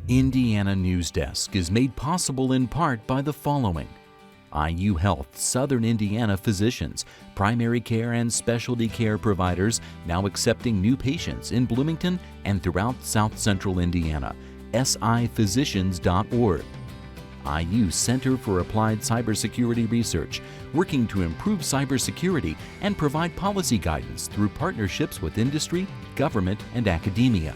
Indiana Newsdesk is made possible in part by the following: IU Health Southern Indiana physicians, primary care and specialty care providers now accepting new patients in Bloomington and throughout South Central Indiana. siphysicians.org. IU Center for Applied Cybersecurity Research, working to improve cybersecurity and provide policy guidance through partnerships with industry, government, and academia.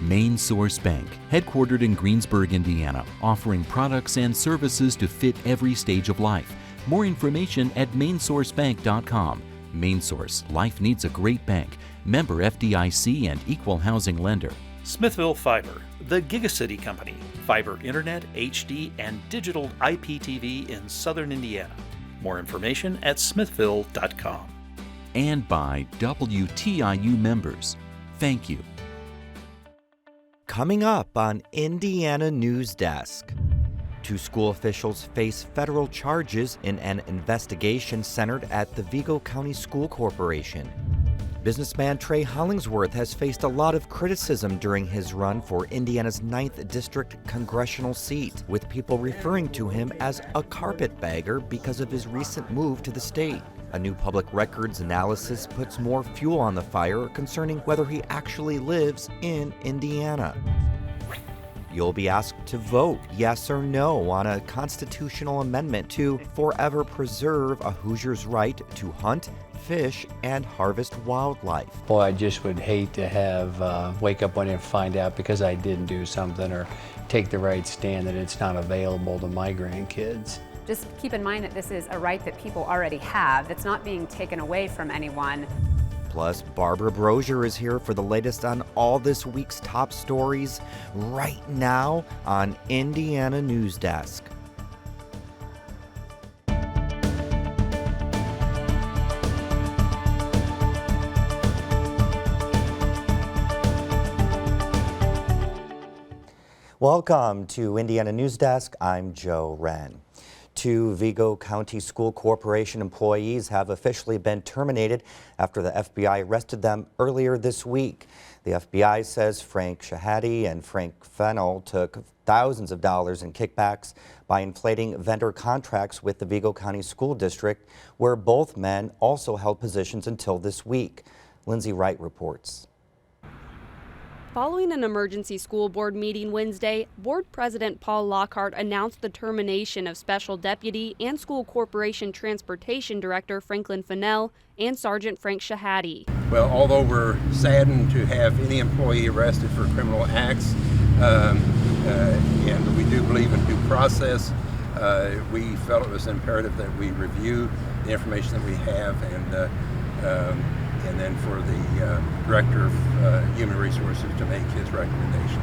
Main Source Bank, headquartered in Greensburg, Indiana, offering products and services to fit every stage of life. More information at mainsourcebank.com. Main Source, life needs a great bank. Member FDIC and equal housing lender. Smithville Fiber, the Gigacity Company, fiber internet, HD, and digital IPTV in Southern Indiana. More information at smithville.com. And by WTIU members. Thank you. Coming up on Indiana Newsdesk, 2 school officials face federal charges in an investigation centered at the Vigo County School Corporation. Businessman Trey Hollingsworth has faced a lot of criticism during his run for Indiana's 9th District congressional seat, with people referring to him as a carpetbagger because of his recent move to the state. A new public records analysis puts more fuel on the fire concerning whether he actually lives in Indiana. You'll be asked to vote yes or no on a constitutional amendment to forever preserve a Hoosier's right to hunt, fish, and harvest wildlife. Boy, I just would hate to have wake up one day and find out because I didn't do something or take the right stand that it's not available to my grandkids. Just keep in mind that this is a right that people already have that's not being taken away from anyone. Plus, Barbara Brosier is here for the latest on all this week's top stories right now on Indiana Newsdesk. Welcome to Indiana Newsdesk. I'm Joe Wren. 2 Vigo County School Corporation employees have officially been terminated after the FBI arrested them earlier this week. The FBI says Frank Shahady and Frank Fennell took thousands of dollars in kickbacks by inflating vendor contracts with the Vigo County School District, where both men also held positions until this week. Lindsay Wright reports. Following an emergency school board meeting Wednesday, board president Paul Lockhart announced the termination of Special Deputy and School Corporation Transportation Director Franklin Fennell and Sergeant Frank Shahady. Well, although we're saddened to have any employee arrested for criminal acts, and we do believe in due process, we felt it was imperative that we review the information that we have and then for the Director of Human Resources to make his recommendation.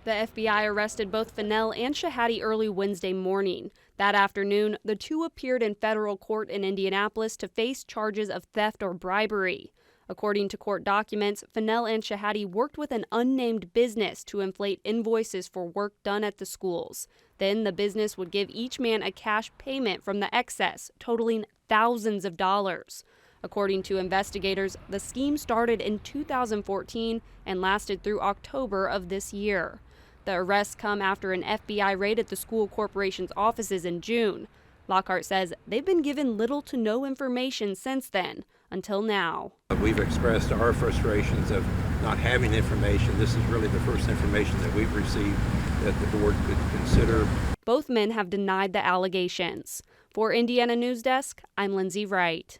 The FBI arrested both Fennell and Shahady early Wednesday morning. That afternoon, the 2 appeared in federal court in Indianapolis to face charges of theft or bribery. According to court documents, Fennell and Shahady worked with an unnamed business to inflate invoices for work done at the schools. Then the business would give each man a cash payment from the excess, totaling thousands of dollars. According to investigators, the scheme started in 2014 and lasted through October of this year. The arrests come after an FBI raid at the school corporation's offices in June. Lockhart says they've been given little to no information since then, until now. We've expressed our frustrations of not having information. This is really the first information that we've received that the board could consider. Both men have denied the allegations. For Indiana Newsdesk, I'm Lindsay Wright.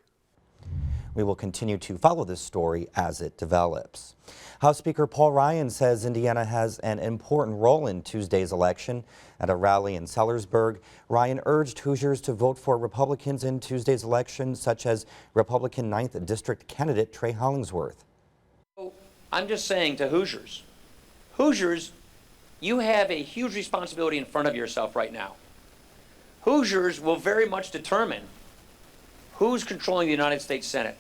We will continue to follow this story as it develops. House Speaker Paul Ryan says Indiana has an important role in Tuesday's election. At a rally in Sellersburg, Ryan urged Hoosiers to vote for Republicans in Tuesday's election, such as Republican 9th District candidate Trey Hollingsworth. I'm just saying to Hoosiers, you have a huge responsibility in front of yourself right now. Hoosiers will very much determine who's controlling the United States Senate,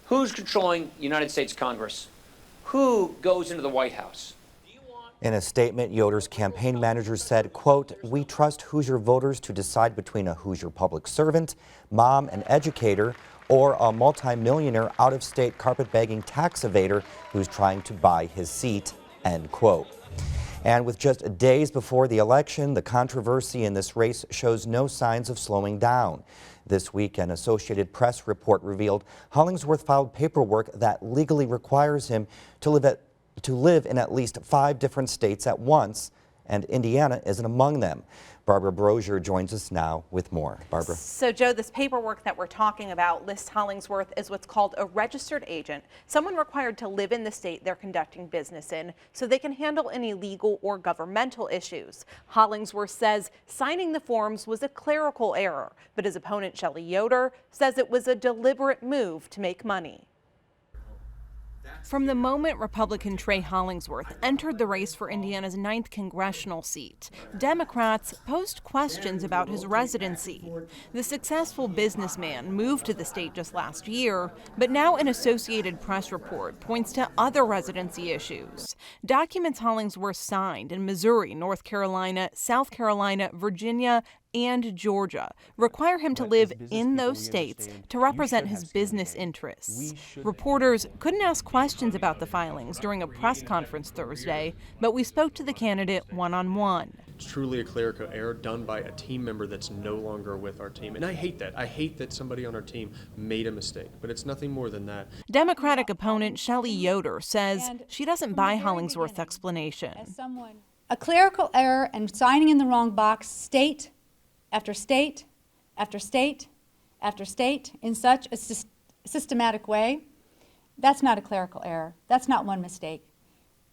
who's controlling the United States Congress, who goes into the White House. In a statement, Yoder's campaign manager said, quote, "We trust Hoosier voters to decide between a Hoosier public servant, mom, and educator, or a multimillionaire out-of-state carpetbagging tax evader who's trying to buy his seat," end quote. And with just days before the election, the controversy in this race shows no signs of slowing down. This week, an Associated Press report revealed Hollingsworth filed paperwork that legally requires him to live in at least 5 different states at once, and Indiana isn't among them. Barbara Brosier joins us now with more. Barbara. So, Joe, this paperwork that we're talking about lists Hollingsworth as what's called a registered agent, someone required to live in the state they're conducting business in so they can handle any legal or governmental issues. Hollingsworth says signing the forms was a clerical error, but his opponent, Shelley Yoder, says it was a deliberate move to make money. From the moment Republican Trey Hollingsworth entered the race for Indiana's 9th congressional seat, Democrats posed questions about his residency. The successful businessman moved to the state just last year, but now an Associated Press report points to other residency issues. Documents Hollingsworth signed in Missouri, North Carolina, South Carolina, Virginia, and Georgia require him to live in those states to represent his business interests. Reporters couldn't ask questions about the filings during a press conference Thursday, but we spoke to the candidate one-on-one. It's truly a clerical error done by a team member that's no longer with our team. And I hate that. I hate that somebody on our team made a mistake, but it's nothing more than that. Democratic opponent Shelley Yoder says she doesn't buy Hollingsworth's explanation. A clerical error and signing in the wrong box, state after state after state after state in such a systematic way, that's not a clerical error. That's not one mistake.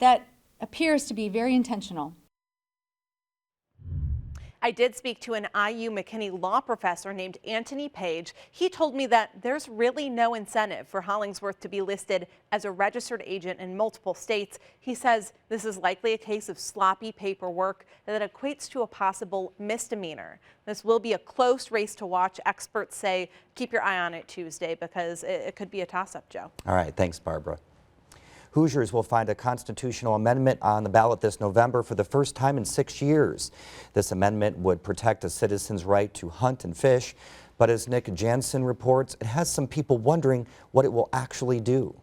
That appears to be very intentional. I did speak to an IU McKinney law professor named Anthony Page. He told me that there's really no incentive for Hollingsworth to be listed as a registered agent in multiple states. He says this is likely a case of sloppy paperwork that equates to a possible misdemeanor. This will be a close race to watch. Experts say keep your eye on it Tuesday because it could be a toss-up, Joe. All right, thanks, Barbara. Hoosiers will find a constitutional amendment on the ballot this November for the first time in 6 years. This amendment would protect a citizen's right to hunt and fish, but as Nick Jansen reports, it has some people wondering what it will actually do.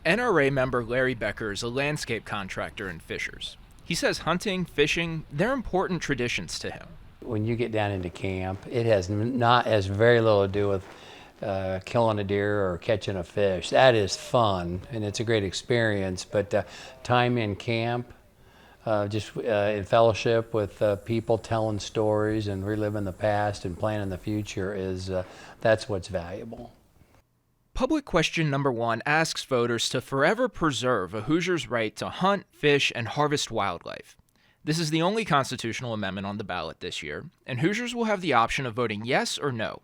NRA member Larry Becker is a landscape contractor in Fishers. He says hunting, fishing, they're important traditions to him. When you get down into camp, it has very little to do with killing a deer or catching a fish. That is fun and it's a great experience, but time in camp, just in fellowship with people telling stories and reliving the past and planning the future that's what's valuable. Public question number 1 asks voters to forever preserve a Hoosier's right to hunt, fish, and harvest wildlife. This is the only constitutional amendment on the ballot this year, and Hoosiers will have the option of voting yes or no.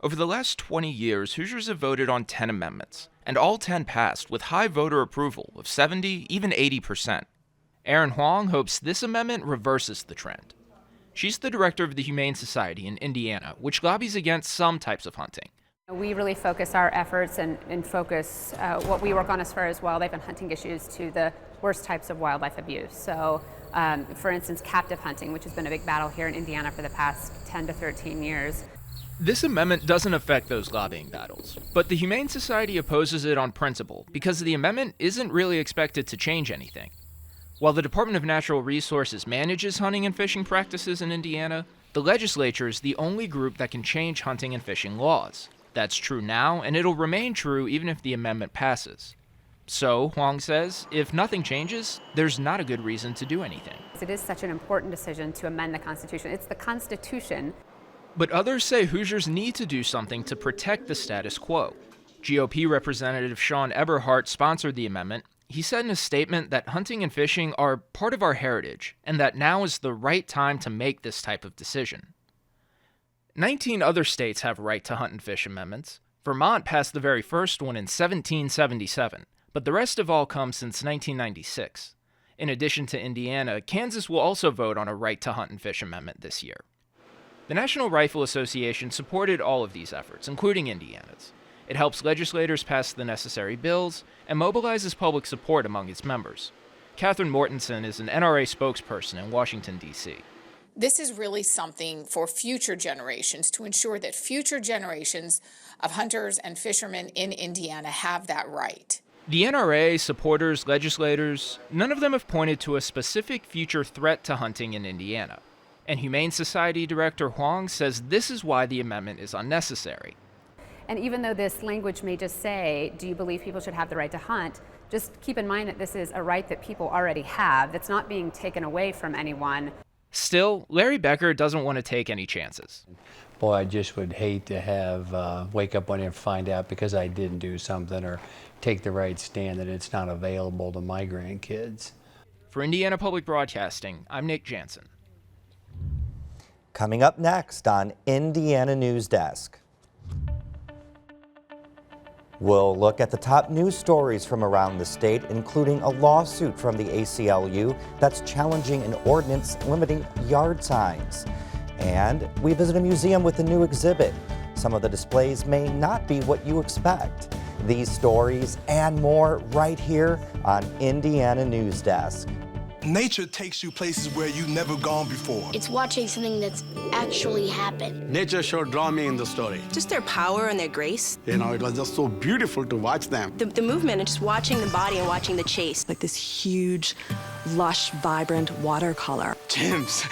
Over the last 20 years, Hoosiers have voted on 10 amendments, and all 10 passed with high voter approval of 70, even 80%. Erin Huang hopes this amendment reverses the trend. She's the director of the Humane Society in Indiana, which lobbies against some types of hunting. We really focus our efforts and focus what we work on as far as wildlife and hunting issues to the worst types of wildlife abuse. So, for instance, captive hunting, which has been a big battle here in Indiana for the past 10 to 13 years. This amendment doesn't affect those lobbying battles, but the Humane Society opposes it on principle because the amendment isn't really expected to change anything. While the Department of Natural Resources manages hunting and fishing practices in Indiana, the legislature is the only group that can change hunting and fishing laws. That's true now, and it'll remain true even if the amendment passes. So, Huang says, if nothing changes, there's not a good reason to do anything. It is such an important decision to amend the Constitution. It's the Constitution. But others say Hoosiers need to do something to protect the status quo. GOP Representative Sean Eberhardt sponsored the amendment. He said in a statement that hunting and fishing are part of our heritage, and that now is the right time to make this type of decision. 19 other states have right to hunt and fish amendments. Vermont passed the very first one in 1777, but the rest have all come since 1996. In addition to Indiana, Kansas will also vote on a right to hunt and fish amendment this year. The National Rifle Association supported all of these efforts, including Indiana's. It helps legislators pass the necessary bills and mobilizes public support among its members. Catherine Mortensen is an NRA spokesperson in Washington, D.C. This is really something for future generations to ensure that future generations of hunters and fishermen in Indiana have that right. The NRA, supporters, legislators, none of them have pointed to a specific future threat to hunting in Indiana. And Humane Society Director Huang says this is why the amendment is unnecessary. And even though this language may just say, do you believe people should have the right to hunt, just keep in mind that this is a right that people already have that's not being taken away from anyone. Still, Larry Becker doesn't want to take any chances. Boy, I just would hate to have wake up one day and find out because I didn't do something or take the right stand that it's not available to my grandkids. For Indiana Public Broadcasting, I'm Nick Jansen. Coming up next on Indiana Newsdesk. We'll look at the top news stories from around the state, including a lawsuit from the ACLU that's challenging an ordinance limiting yard signs. And we visit a museum with a new exhibit. Some of the displays may not be what you expect. These stories and more right here on Indiana Newsdesk. Nature takes you places where you've never gone before. It's watching something that's actually happened. Nature sure draw me in the story. Just their power and their grace. You know, it was just so beautiful to watch them. The movement and just watching the body and watching the chase. Like this huge, lush, vibrant watercolor. Chimps.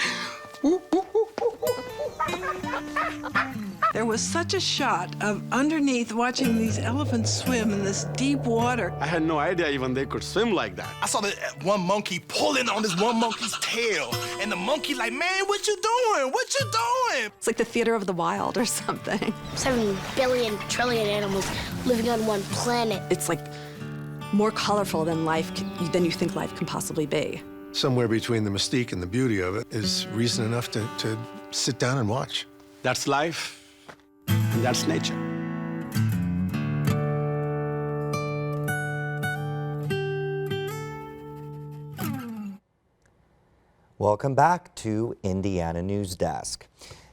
There was such a shot of underneath watching these elephants swim in this deep water. I had no idea even they could swim like that. I saw one monkey pulling on this one monkey's tail, and the monkey like, man, what you doing? What you doing? It's like the theater of the wild or something. 7 billion trillion animals living on one planet. It's like more colorful than than you think life can possibly be. Somewhere between the mystique and the beauty of it is reason enough to sit down and watch. That's life, and that's nature. Welcome back to Indiana Newsdesk.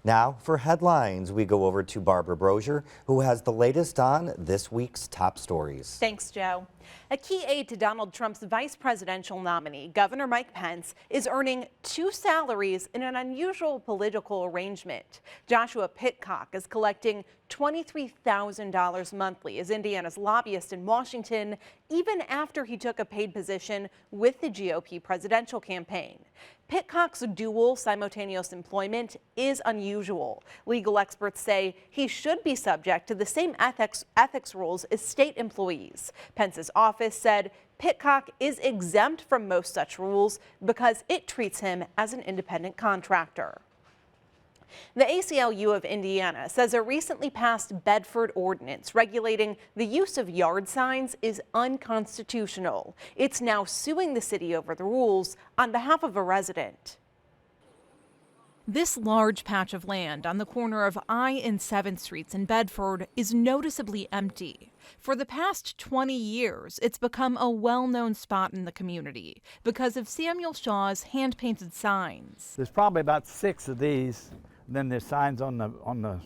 Now, for headlines, we go over to Barbara Brosier, who has the latest on this week's top stories. Thanks, Joe. A key aide to Donald Trump's vice presidential nominee, Governor Mike Pence, is earning 2 salaries in an unusual political arrangement. Joshua Pitcock is collecting $23,000 monthly as Indiana's lobbyist in Washington, even after he took a paid position with the GOP presidential campaign. Pitcock's dual simultaneous employment is unusual. Legal experts say he should be subject to the same ethics rules as state employees. Pence's office said Pitcock is exempt from most such rules because it treats him as an independent contractor. The ACLU of Indiana says a recently passed Bedford ordinance regulating the use of yard signs is unconstitutional. It's now suing the city over the rules on behalf of a resident. This large patch of land on the corner of I and 7th Streets in Bedford is noticeably empty. For the past 20 years, it's become a well-known spot in the community because of Samuel Shaw's hand-painted signs. There's probably about 6 of these. Then there's signs on the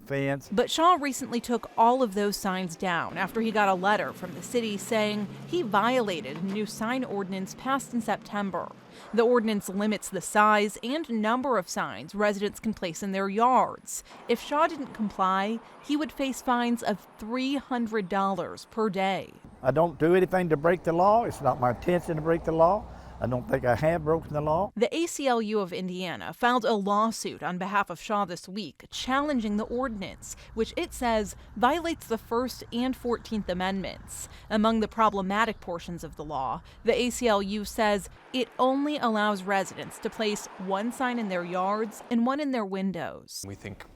fence. But Shaw recently took all of those signs down after he got a letter from the city saying he violated a new sign ordinance passed in September. The ordinance limits the size and number of signs residents can place in their yards. If Shaw didn't comply, he would face fines of $300 per day. I don't do anything to break the law. It's not my intention to break the law. I don't think I have broken the law. The ACLU of Indiana filed a lawsuit on behalf of Shaw this week, challenging the ordinance, which it says violates the First and 14th Amendments. Among the problematic portions of the law, the ACLU says it only allows residents to place one sign in their yards and one in their windows. We think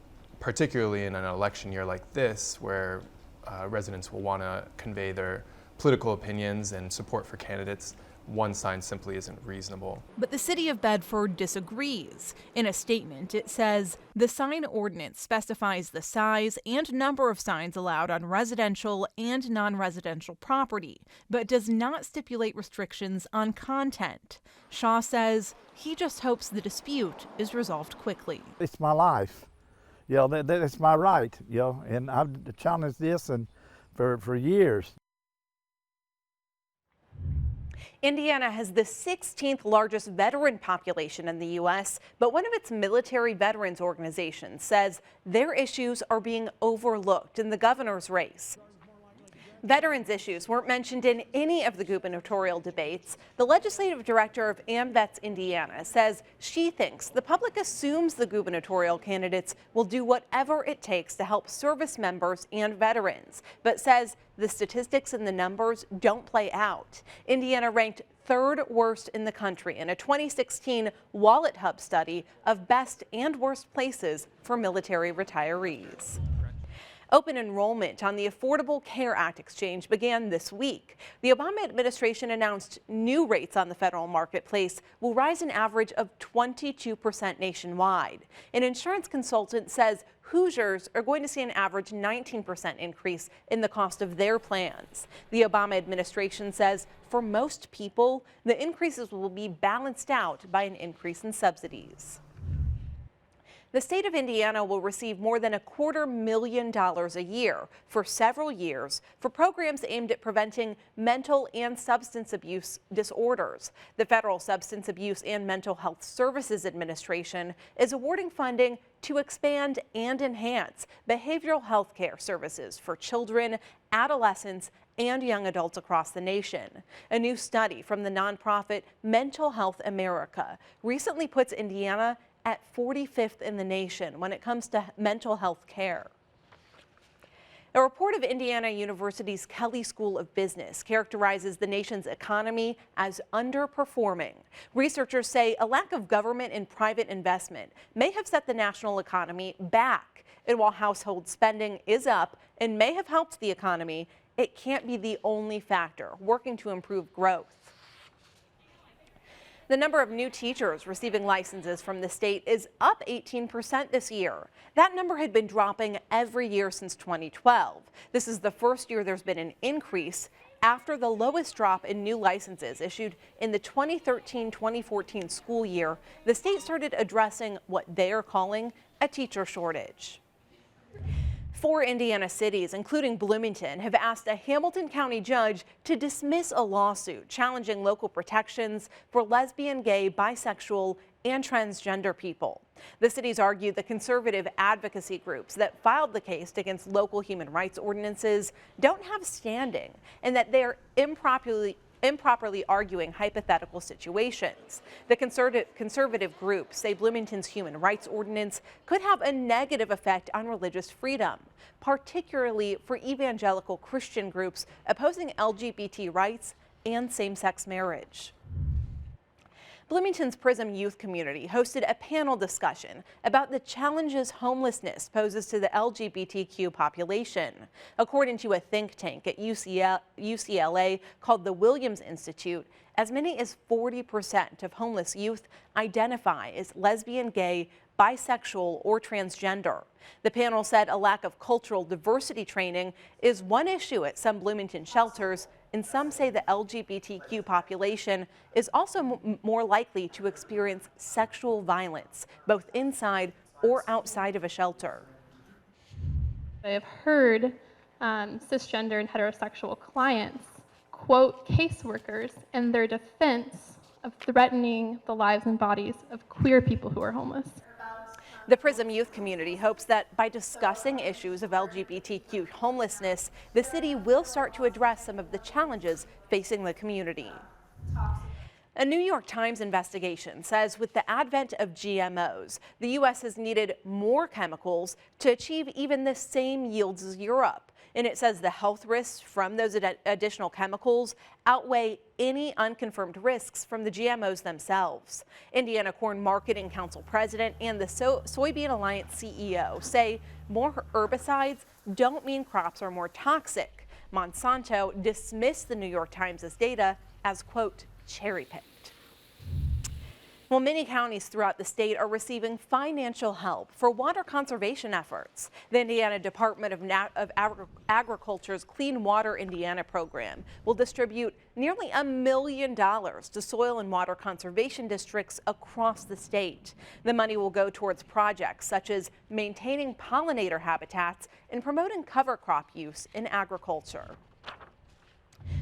particularly in an election year like this, where residents will want to convey their political opinions and support for candidates, one sign simply isn't reasonable. But the city of Bedford disagrees. In a statement, it says the sign ordinance specifies the size and number of signs allowed on residential and non-residential property, but does not stipulate restrictions on content. Shaw says he just hopes the dispute is resolved quickly. It's my life. That's my right, and I've challenged this for years. Indiana has the 16th largest veteran population in the U.S., but one of its military veterans organizations says their issues are being overlooked in the governor's race. Veterans issues weren't mentioned in any of the gubernatorial debates. The legislative director of AMVETS Indiana says she thinks the public assumes the gubernatorial candidates will do whatever it takes to help service members and veterans, but says the statistics and the numbers don't play out. Indiana ranked third worst in the country in a 2016 Wallet Hub study of best and worst places for military retirees. Open enrollment on the Affordable Care Act exchange began this week. The Obama administration announced new rates on the federal marketplace will rise an average of 22% nationwide. An insurance consultant says Hoosiers are going to see an average 19% increase in the cost of their plans. The Obama administration says for most people, the increases will be balanced out by an increase in subsidies. The state of Indiana will receive more than $250,000 a year for several years for programs aimed at preventing mental and substance abuse disorders. The Federal Substance Abuse and Mental Health Services Administration is awarding funding to expand and enhance behavioral health care services for children, adolescents, and young adults across the nation. A new study from the nonprofit Mental Health America recently puts Indiana at 45th in the nation when it comes to mental health care. A report of Indiana University's Kelley School of Business characterizes the nation's economy as underperforming. Researchers say a lack of government and private investment may have set the national economy back. And while household spending is up and may have helped the economy, it can't be the only factor working to improve growth. The number of new teachers receiving licenses from the state is up 18% this year. That number had been dropping every year since 2012. This is the first year there's been an increase after the lowest drop in new licenses issued in the 2013-2014 school year. The state started addressing what they are calling a teacher shortage. 4 Indiana cities, including Bloomington, have asked a Hamilton County judge to dismiss a lawsuit challenging local protections for lesbian, gay, bisexual, and transgender people. The cities argue the conservative advocacy groups that filed the case against local human rights ordinances don't have standing and that they're improperly arguing hypothetical situations. The conservative groups say Bloomington's human rights ordinance could have a negative effect on religious freedom, particularly for evangelical Christian groups opposing LGBT rights and same-sex marriage. Bloomington's Prism Youth Community hosted a panel discussion about the challenges homelessness poses to the LGBTQ population. According to a think tank at UCLA called the Williams Institute, as many as 40% of homeless youth identify as lesbian, gay, bisexual, or transgender. The panel said a lack of cultural diversity training is one issue at some Bloomington shelters, and some say the LGBTQ population is also more likely to experience sexual violence, both inside or outside of a shelter. I have heard cisgender and heterosexual clients quote caseworkers in their defense of threatening the lives and bodies of queer people who are homeless. The Prism Youth Community hopes that by discussing issues of LGBTQ homelessness, the city will start to address some of the challenges facing the community. A New York Times investigation says with the advent of GMOs, the U.S. has needed more chemicals to achieve even the same yields as Europe. And it says the health risks from those additional chemicals outweigh any unconfirmed risks from the GMOs themselves. Indiana Corn Marketing Council President and the Soybean Alliance CEO say more herbicides don't mean crops are more toxic. Monsanto dismissed the New York Times' data as, quote, cherry-picked. Well, many counties throughout the state are receiving financial help for water conservation efforts. The Indiana Department of Agriculture's Clean Water Indiana program will distribute nearly $1 million to soil and water conservation districts across the state. The money will go towards projects such as maintaining pollinator habitats and promoting cover crop use in agriculture.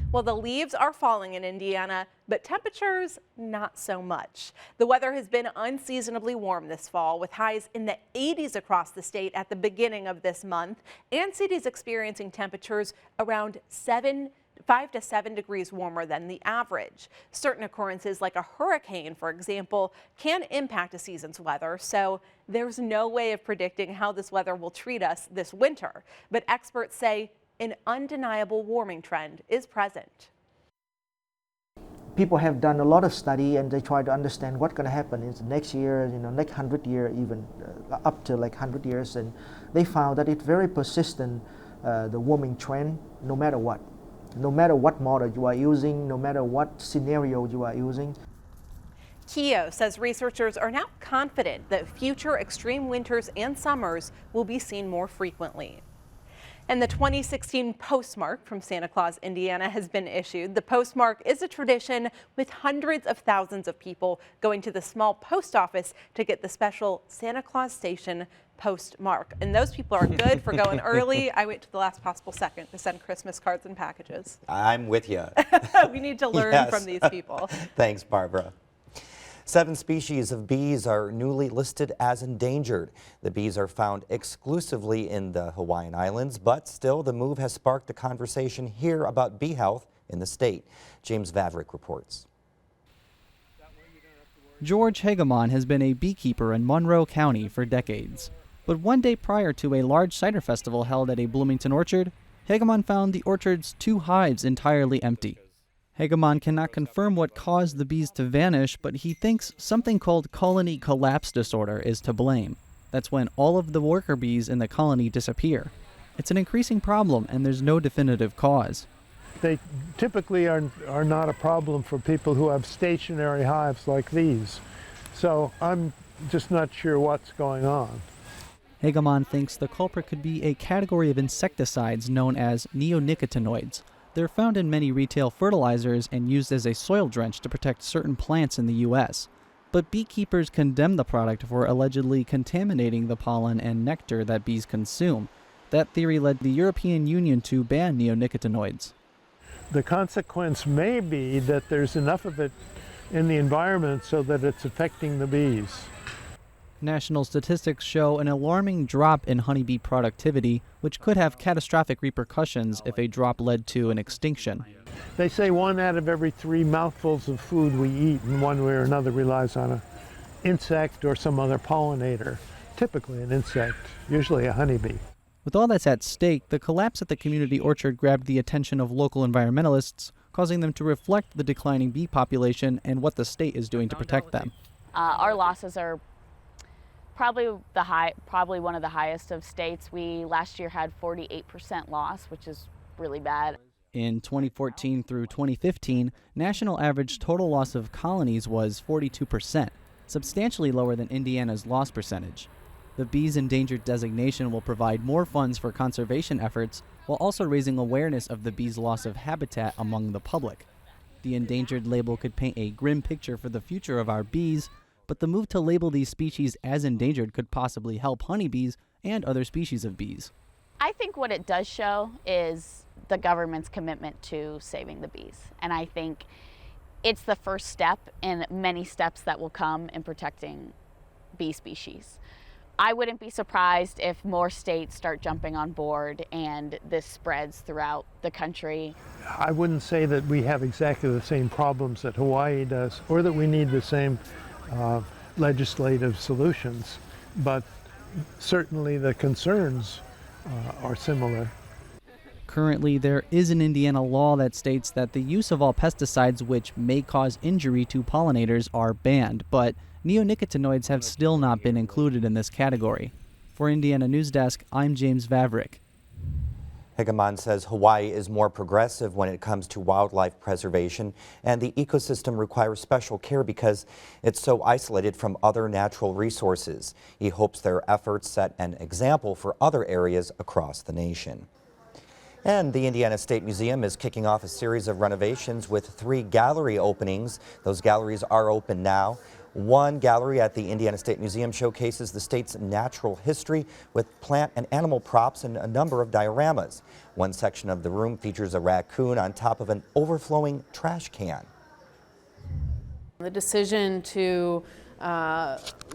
Well, the leaves are falling in Indiana, but temperatures not so much. The weather has been unseasonably warm this fall, with highs in the 80s across the state at the beginning of this month, and cities experiencing temperatures around 5 to 7 degrees warmer than the average. Certain occurrences like a hurricane, for example, can impact a season's weather, so there's no way of predicting how this weather will treat us this winter. But experts say an undeniable warming trend is present. People have done a lot of study and they try to understand what's going to happen in the next year, next 100 years, even up to like 100 years, and they found that it's very persistent, the warming trend, no matter what. No matter what model you are using, no matter what scenario you are using. Keough says researchers are now confident that future extreme winters and summers will be seen more frequently. And the 2016 postmark from Santa Claus, Indiana has been issued. The postmark is a tradition with hundreds of thousands of people going to the small post office to get the special Santa Claus Station postmark. And those people are good for going early. I wait to the last possible second to send Christmas cards and packages. I'm with you. We need to learn from these people. Thanks, Barbara. 7 species of bees are newly listed as endangered. The bees are found exclusively in the Hawaiian Islands, but still the move has sparked a conversation here about bee health in the state. James Vavrick reports. George Hegemon has been a beekeeper in Monroe County for decades. But one day prior to a large cider festival held at a Bloomington orchard, Hegemon found the orchard's 2 hives entirely empty. Hegemon cannot confirm what caused the bees to vanish, but he thinks something called colony collapse disorder is to blame. That's when all of the worker bees in the colony disappear. It's an increasing problem, and there's no definitive cause. They typically are not a problem for people who have stationary hives like these. So I'm just not sure what's going on. Hegemon thinks the culprit could be a category of insecticides known as neonicotinoids. They're found in many retail fertilizers and used as a soil drench to protect certain plants in the U.S. But beekeepers condemn the product for allegedly contaminating the pollen and nectar that bees consume. That theory led the European Union to ban neonicotinoids. The consequence may be that there's enough of it in the environment so that it's affecting the bees. National statistics show an alarming drop in honeybee productivity, which could have catastrophic repercussions if a drop led to an extinction. They say 1 out of every 3 mouthfuls of food we eat in one way or another relies on an insect or some other pollinator, typically an insect, usually a honeybee. With all that's at stake, the collapse at the community orchard grabbed the attention of local environmentalists, causing them to reflect the declining bee population and what the state is doing to protect them. Our losses are probably one of the highest of states. We last year had 48% loss, which is really bad. In 2014 through 2015, national average total loss of colonies was 42%, substantially lower than Indiana's loss percentage. The bees endangered designation will provide more funds for conservation efforts while also raising awareness of the bees' loss of habitat among the public. The endangered label could paint a grim picture for the future of our bees, but the move to label these species as endangered could possibly help honeybees and other species of bees. I think what it does show is the government's commitment to saving the bees. And I think it's the first step in many steps that will come in protecting bee species. I wouldn't be surprised if more states start jumping on board and this spreads throughout the country. I wouldn't say that we have exactly the same problems that Hawaii does, or that we need the same legislative solutions, but certainly the concerns are similar. Currently, there is an Indiana law that states that the use of all pesticides which may cause injury to pollinators are banned, but neonicotinoids have still not been included in this category. For Indiana Newsdesk, I'm James Vavrick. Hegemon says Hawaii is more progressive when it comes to wildlife preservation, and the ecosystem requires special care because it's so isolated from other natural resources. He hopes their efforts set an example for other areas across the nation. And the Indiana State Museum is kicking off a series of renovations with 3 gallery openings. Those galleries are open now. One gallery at the Indiana State Museum showcases the state's natural history with plant and animal props and a number of dioramas. One section of the room features a raccoon on top of an overflowing trash can. The decision to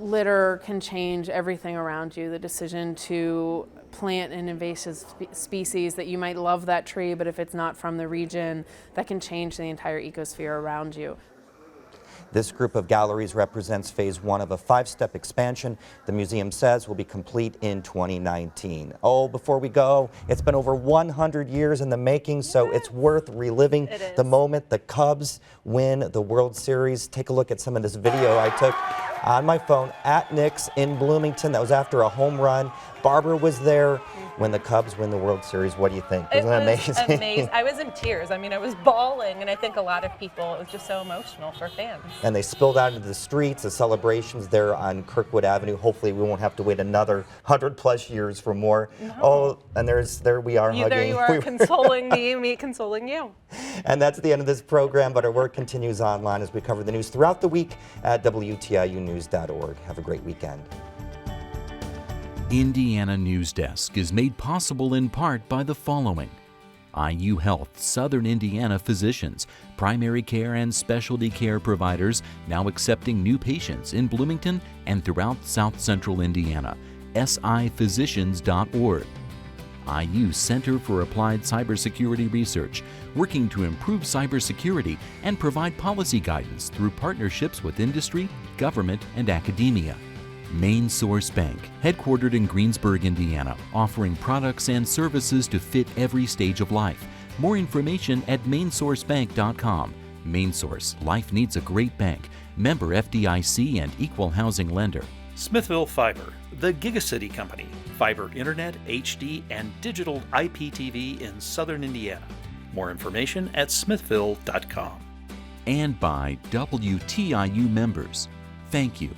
litter can change everything around you. The decision to plant an invasive species that you might love that tree, but if it's not from the region, that can change the entire ecosphere around you. This group of galleries represents phase 1 of a 5-step expansion the museum says will be complete in 2019. Oh, before we go, it's been over 100 years in the making, so it's worth reliving the moment the Cubs win the World Series. Take a look at some of this video I took on my phone at Nick's in Bloomington. That was after a home run. Barbara was there when the Cubs win the World Series. What do you think? Wasn't that amazing? Amazing. I was in tears. I mean, I was bawling, and I think a lot of people, it was just so emotional for fans. And they spilled out into the streets, the celebrations there on Kirkwood Avenue. Hopefully we won't have to wait another 100+ years for more. No. Oh, and there we are hugging. There you are, consoling me consoling you. And that's the end of this program, but our work continues online as we cover the news throughout the week at WTIUnews.org. Have a great weekend. Indiana Newsdesk is made possible in part by the following: IU Health Southern Indiana physicians, primary care and specialty care providers now accepting new patients in Bloomington and throughout South Central Indiana. siphysicians.org. IU Center for Applied Cybersecurity Research, working to improve cybersecurity and provide policy guidance through partnerships with industry, government, and academia. Main Source Bank, headquartered in Greensburg, Indiana, offering products and services to fit every stage of life. More information at mainsourcebank.com. Main Source, life needs a great bank. Member FDIC and equal housing lender. Smithville Fiber, the Gigacity Company. Fiber Internet, HD, and digital IPTV in Southern Indiana. More information at smithville.com. And by WTIU members. Thank you.